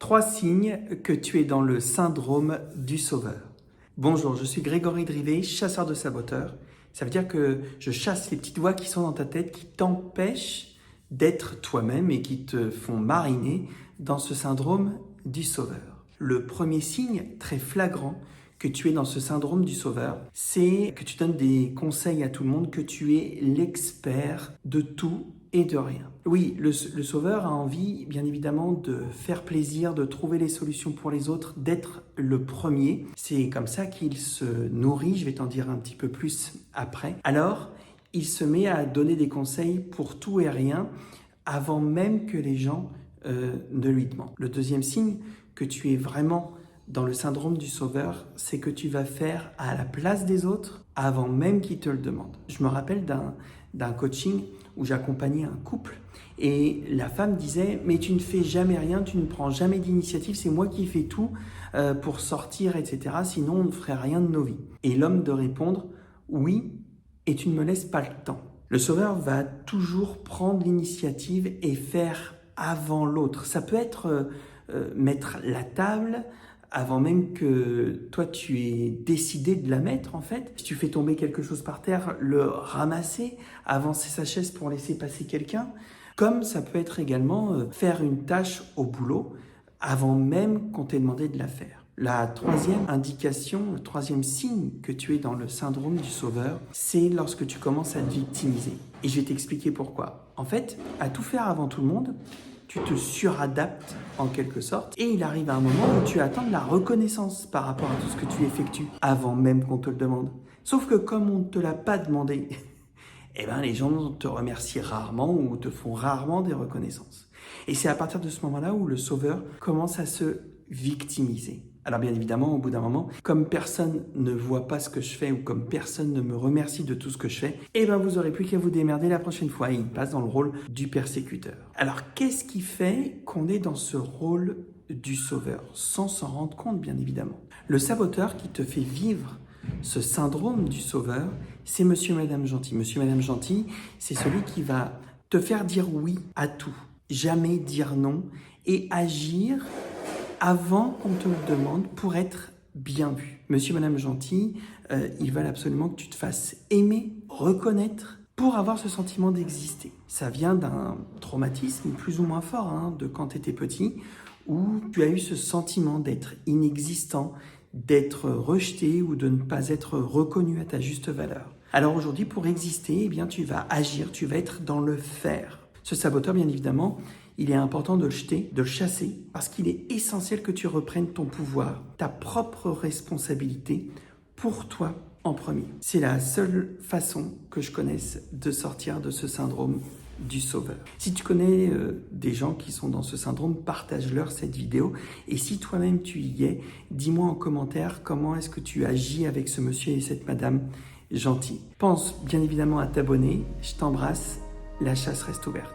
3 signes que tu es dans le syndrome du sauveur. Bonjour, je suis Grégory Drivet, chasseur de saboteurs. Ça veut dire que je chasse les petites voix qui sont dans ta tête, qui t'empêchent d'être toi-même et qui te font mariner dans ce syndrome du sauveur. Le premier signe très flagrant que tu es dans ce syndrome du sauveur, c'est que tu donnes des conseils à tout le monde, que tu es l'expert de tout et de rien. Oui, le sauveur a envie, bien évidemment, de faire plaisir, de trouver les solutions pour les autres, d'être le premier. C'est comme ça qu'il se nourrit, je vais t'en dire un petit peu plus après. Alors, il se met à donner des conseils pour tout et rien, avant même que les gens ne lui demandent. Le deuxième signe que tu es vraiment dans le syndrome du sauveur, c'est que tu vas faire à la place des autres avant même qu'ils te le demandent. Je me rappelle d'un coaching où j'accompagnais un couple et la femme disait « mais tu ne fais jamais rien, tu ne prends jamais d'initiative, c'est moi qui fais tout pour sortir, etc. Sinon on ne ferait rien de nos vies. » Et l'homme de répondre « oui, et tu ne me laisses pas le temps. » Le sauveur va toujours prendre l'initiative et faire avant l'autre. Ça peut être mettre la table avant même que toi tu aies décidé de la mettre en fait. Si tu fais tomber quelque chose par terre, le ramasser, avancer sa chaise pour laisser passer quelqu'un. Comme ça peut être également faire une tâche au boulot avant même qu'on t'ait demandé de la faire. La troisième indication, le troisième signe que tu es dans le syndrome du sauveur, c'est lorsque tu commences à te victimiser. Et je vais t'expliquer pourquoi. En fait, à tout faire avant tout le monde, tu te suradaptes en quelque sorte et il arrive un moment où tu attends de la reconnaissance par rapport à tout ce que tu effectues avant même qu'on te le demande. Sauf que comme on ne te l'a pas demandé, eh ben, les gens te remercient rarement ou te font rarement des reconnaissances. Et c'est à partir de ce moment-là où le sauveur commence à se victimiser. Alors bien évidemment, au bout d'un moment, comme personne ne voit pas ce que je fais ou comme personne ne me remercie de tout ce que je fais, eh ben vous aurez plus qu'à vous démerder la prochaine fois. Et il passe dans le rôle du persécuteur. Alors qu'est-ce qui fait qu'on est dans ce rôle du sauveur, sans s'en rendre compte bien évidemment? Le saboteur qui te fait vivre ce syndrome du sauveur, c'est Monsieur Madame Gentil. Monsieur Madame Gentil, c'est celui qui va te faire dire oui à tout, jamais dire non et agir avant qu'on te le demande pour être bien vu. Monsieur, Madame Gentil, ils veulent absolument que tu te fasses aimer, reconnaître, pour avoir ce sentiment d'exister. Ça vient d'un traumatisme plus ou moins fort de quand tu étais petit, où tu as eu ce sentiment d'être inexistant, d'être rejeté ou de ne pas être reconnu à ta juste valeur. Alors aujourd'hui, pour exister, eh bien, tu vas agir, tu vas être dans le faire. Ce saboteur, bien évidemment, il est important de le jeter, de le chasser, parce qu'il est essentiel que tu reprennes ton pouvoir, ta propre responsabilité pour toi en premier. C'est la seule façon que je connaisse de sortir de ce syndrome du sauveur. Si tu connais des gens qui sont dans ce syndrome, partage-leur cette vidéo. Et si toi-même tu y es, dis-moi en commentaire comment est-ce que tu agis avec ce monsieur et cette madame gentille. Pense bien évidemment à t'abonner. Je t'embrasse. La chasse reste ouverte.